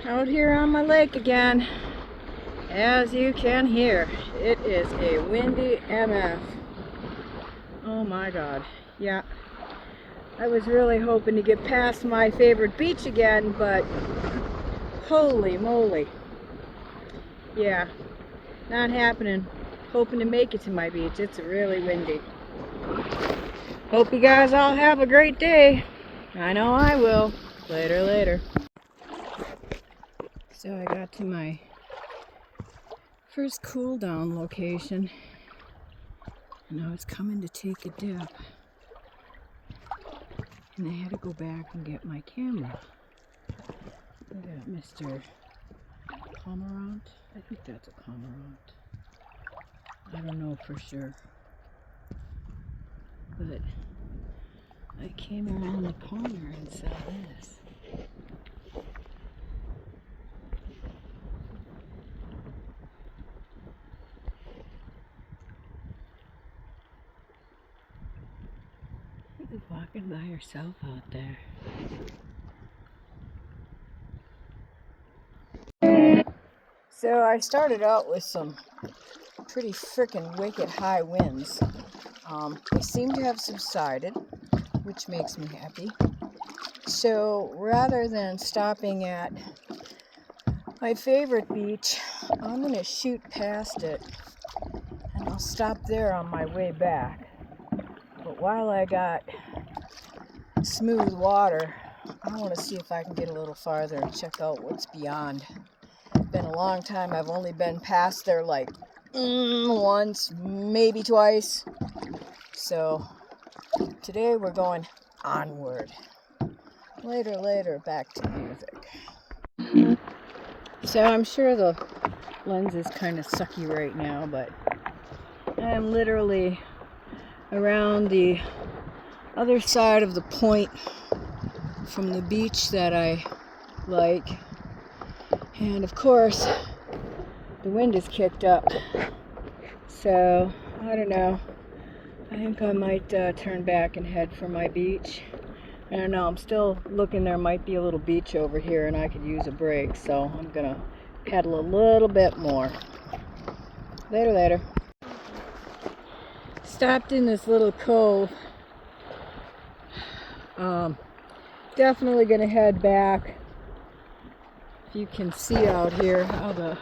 Out here on my lake again. As you can hear, it is a windy MF. Oh my god. Yeah. I was really hoping to get past my favorite beach again, but holy moly. Yeah, not happening. Hoping to make it to my beach. It's really windy. Hope you guys all have a great day. I know I will. Later. So I got to my first cool down location. Now it's coming to take a dip. And I had to go back and get my camera. I got Mr. Cormorant. I think that's a cormorant. I don't know for sure. But I came around the corner and saw this. She's walking by herself out there. So I started out with some pretty frickin' wicked high winds. They seem to have subsided, which makes me happy. So rather than stopping at my favorite beach, I'm going to shoot past it and I'll stop there on my way back. But while I got smooth water, I want to see if I can get a little farther and check out what's beyond. Been a long time. I've only been past there like once, maybe twice. So today we're going onward. Later, back to music. So I'm sure the lens is kind of sucky right now, but I'm literally around the other side of the point from the beach that I like. And of course, the wind is kicked up. So, I don't know. I think I might turn back and head for my beach. I don't know, I'm still looking. There might be a little beach over here and I could use a break. So, I'm going to paddle a little bit more. Later. Stopped in this little cove. Definitely going to head back. You can see out here how the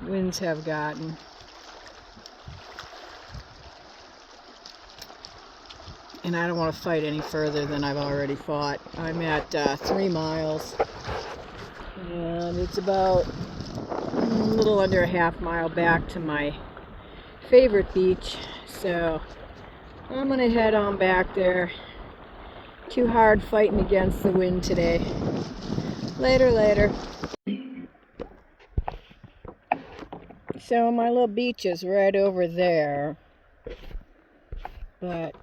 winds have gotten. And I don't want to fight any further than I've already fought. I'm at 3 miles. And it's about a little under a half mile back to my favorite beach. So I'm going to head on back there. Too hard fighting against the wind today. Later. So my little beach is right over there, but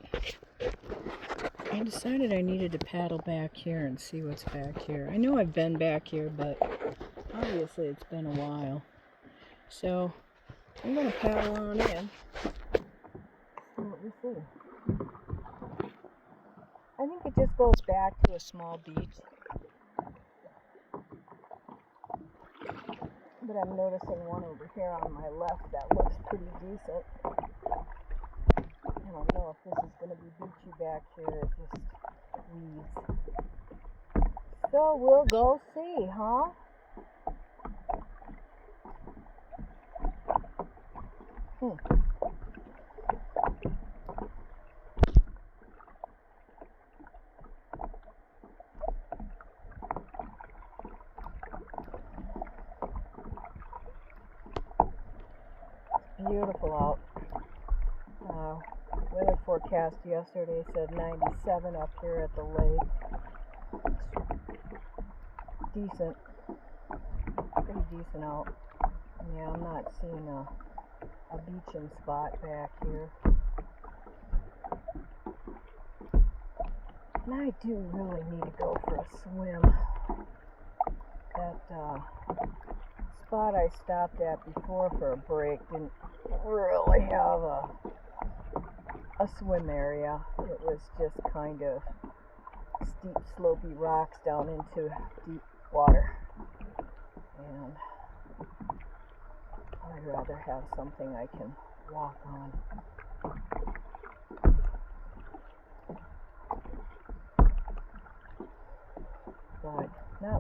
I decided I needed to paddle back here and see what's back here. I know I've been back here, but obviously it's been a while. So I'm going to paddle on in. See what we see. I think it just goes back to a small beach. But I'm noticing one over here on my left that looks pretty decent. I don't know if this is going to be beachy back here. It just weeds. So we'll go see, huh? Beautiful out. Weather forecast yesterday said 97 up here at the lake. Decent. Pretty decent out. Yeah, I'm not seeing a beaching spot back here. And I do really need to go for a swim. That spot I stopped at before for a break didn't really have a swim area. It was just kind of steep, slopey rocks down into deep water. And I'd rather have something I can walk on.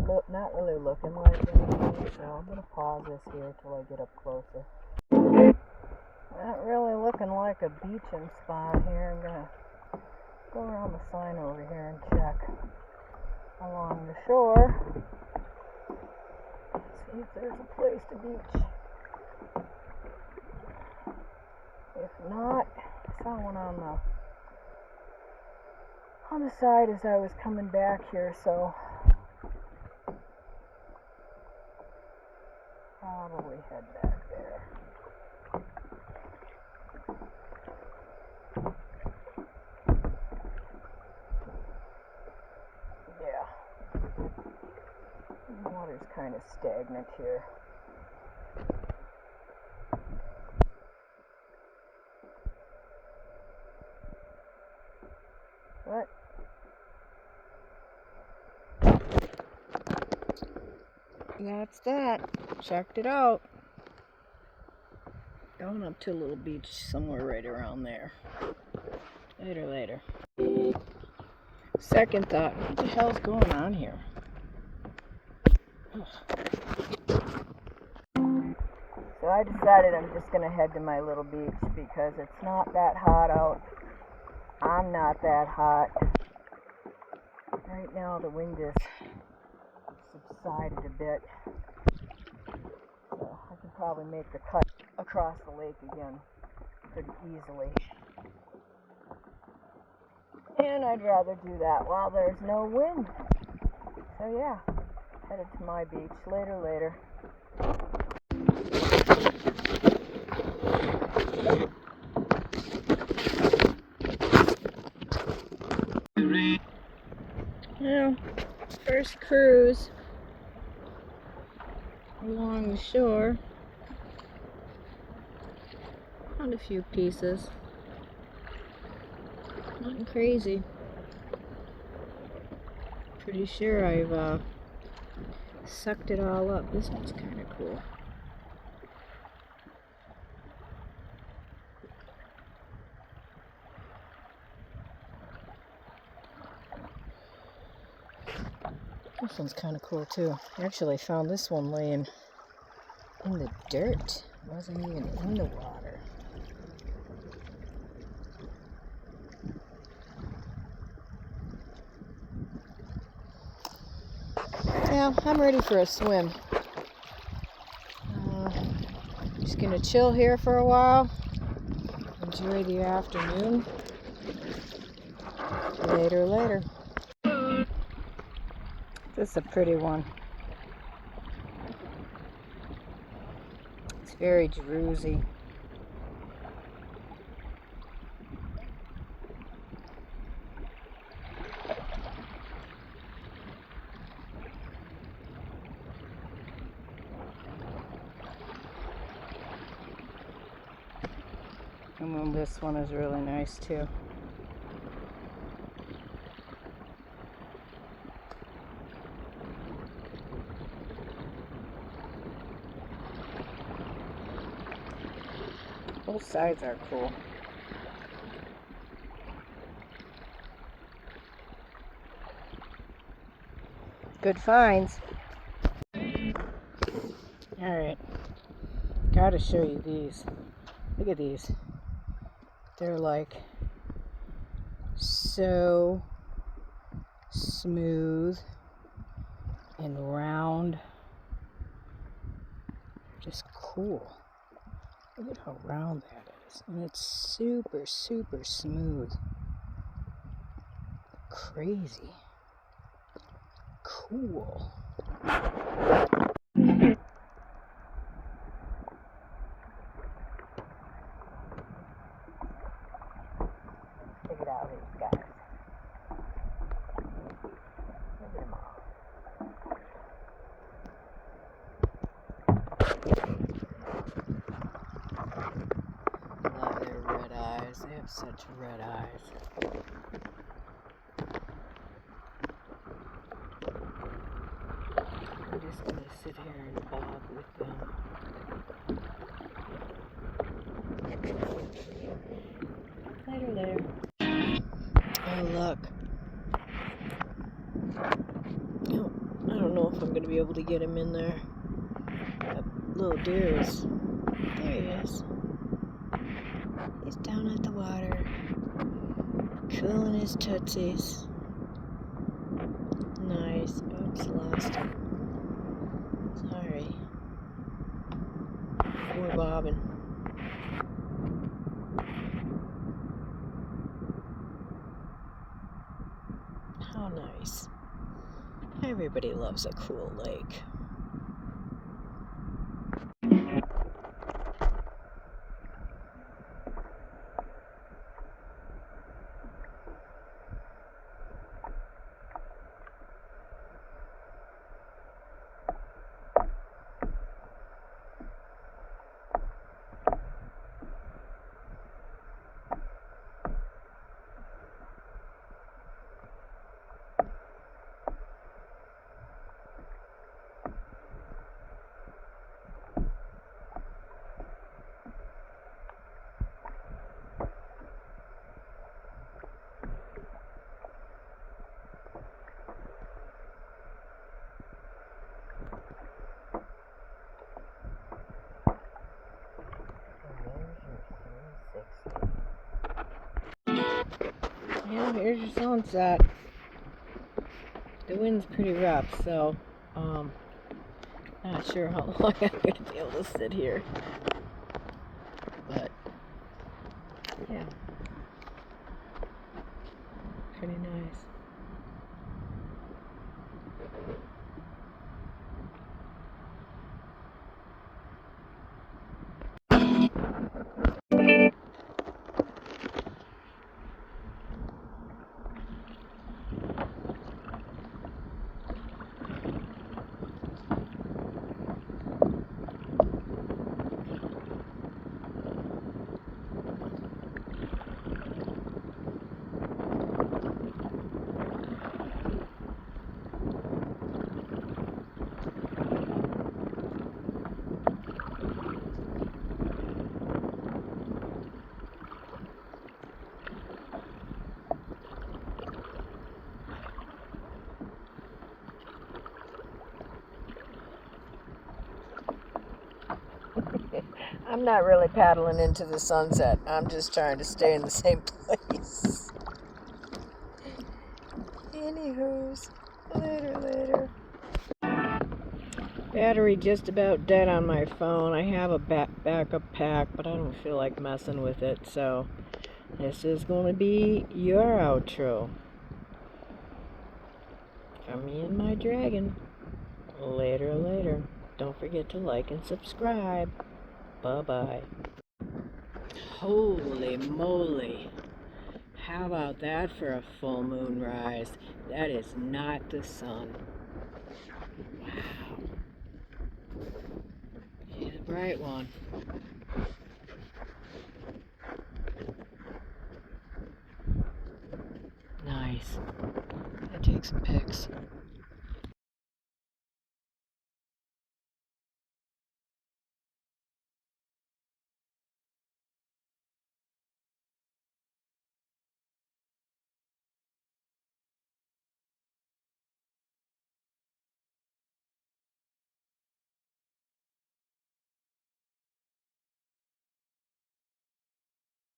But not really looking like anything, so I'm going to pause this here till I get up closer. Not really looking like a beaching spot here. I'm going to go around the sign over here and check along the shore. See if there's a place to beach. If not, I saw one on the side as I was coming back here, so probably head back there. Yeah. The water's kind of stagnant here. But that's that. Checked it out. Going up to a little beach somewhere right around there. Later. Second thought, what the hell's going on here? So I decided I'm just going to head to my little beach because it's not that hot out. I'm not that hot. Right now the wind has subsided a bit. So I can probably make the cut across the lake again pretty easily. And I'd rather do that while there's no wind. So yeah, headed to my beach. Later. Well, first cruise along the shore. Found a few pieces. Nothing crazy. Pretty sure I've sucked it all up. This one's kind of cool. This one's kind of cool too. I actually found this one laying in the dirt. It wasn't even in the water. Yeah, I'm ready for a swim. Just gonna chill here for a while. Enjoy the afternoon. Later. This is a pretty one. It's very druzy. And then this one is really nice too. Both sides are cool. Good finds. Alright. Gotta show you these. Look at these. They're like so smooth and round. Just cool. Look at how round that is. And it's super smooth. Crazy. Cool. Check it out, these guys. Look at them all. Love their red eyes. They have such red eyes. I'm just going to sit here and bob with them. Later. Oh, look. Oh, I don't know if I'm going to be able to get him in there. That little deer is... There he is. He's down at the water. Cooling his tootsies. Nice. Oops, lost him. Sorry. Poor bobbing. How nice. Everybody loves a cool lake. Yeah, here's your sunset. The wind's pretty rough, so not sure how long I'm going to be able to sit here. But yeah, pretty nice. I'm not really paddling into the sunset. I'm just trying to stay in the same place. Anywho's, later. Battery just about dead on my phone. I have a backup pack, but I don't feel like messing with it, so this is going to be your outro. From me and my dragon. Later. Don't forget to like and subscribe. Bye-bye. Holy moly. How about that for a full moon rise? That is not the sun. Wow. She's a bright one. Nice. I take some pics.